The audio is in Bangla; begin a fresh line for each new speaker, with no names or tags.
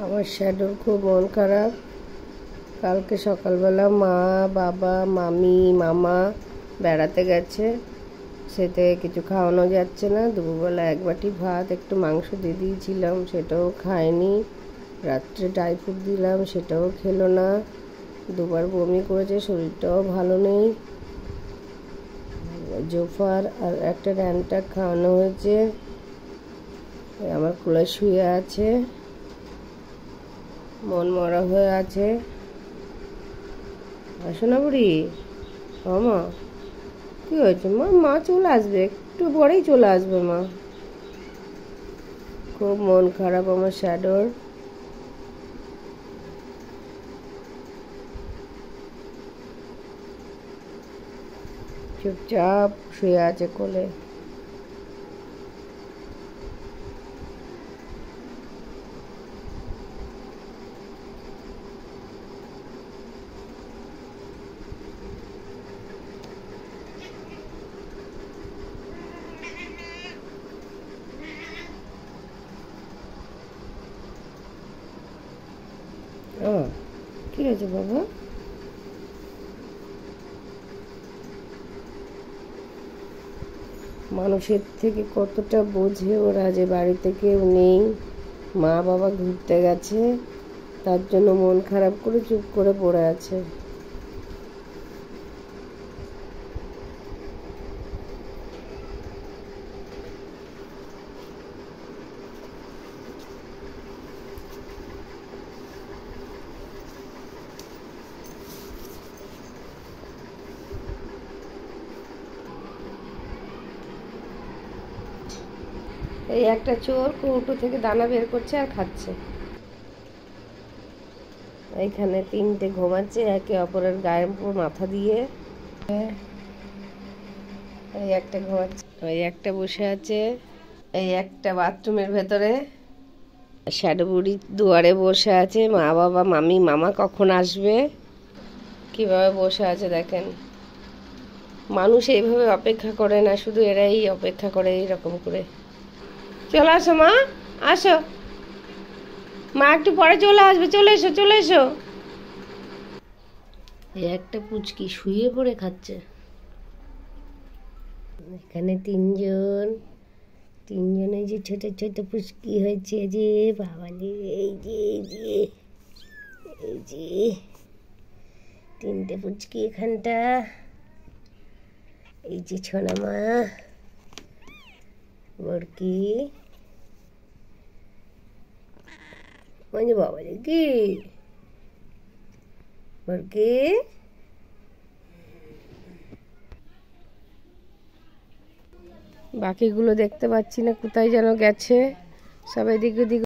আমার শ্যাডোর খুব মন খারাপ। কালকে সকালবেলা মা, বাবা, মামি, মামা বেড়াতে গেছে, সেতে কিছু খাওয়ানো যাচ্ছে না। দুপুরবেলা এক বাটি ভাত, একটু মাংস দিয়ে দিয়েছিলাম, সেটাও খায়নি। রাত্রে ড্রাই ফ্রুট দিলাম, সেটাও খেলো না। দুবার বমি করেছে, শরীরটাও ভালো নেই। জোফার আর একটা র্যানটাক খাওয়ানো হয়েছে, আমার কোলে শুয়ে আছে, মন মরা হয়ে আছে। আসো না বুড়ি। মা কি হয়েছে? মা চলে আসবে, একটু পরেই চলে আসবে মা। খুব মন খারাপ আমার শ্যাডোর। চুপচাপ শুয়ে আছে কোলে। কি হয়েছে বাবা? মানুষের থেকে কতটা বোঝে ওরা, যে বাড়িতে কেউ নেই, মা বাবা ঘুরতে গেছে, তার জন্য মন খারাপ করে চুপ করে পড়ে আছে। এই একটা চোর কৌটো থেকে দানা বের করছে আর খাচ্ছে। এইখানে তিনটে ঘুমাচ্ছে একে অপরের গায়ের উপর মাথা দিয়ে। এই একটা ঘুমাচ্ছে, ওই একটা বসে আছে, এই একটা বাথরুমের ভেতরে। শ্যাডো বুড়ি দুয়ারে বসে আছে, মা বাবা মামি মামা কখন আসবে কিভাবে বসে আছে দেখেন। মানুষ এইভাবে অপেক্ষা করে না, শুধু এরাই অপেক্ষা করে এইরকম করে। চলে আসো মা, আসো মা, একটু পরে চলে আসবে, চলে এসো চলে এসো। এই একটা পুচকি শুয়ে পড়ে খাচ্ছে। এখানে তিনজনে যে ছোট ছোট পুচকি হয়েছে, যে বাবা রে, এই যে তিনটে পুচকি এখানটা। এই যে ছোনা মা, বড়কি, ওই যে বাবা রে, কি বড়কি। বাকিগুলো দেখতে পাচ্ছি না, কোথায় যেন গেছে, সব এদিক ওদিক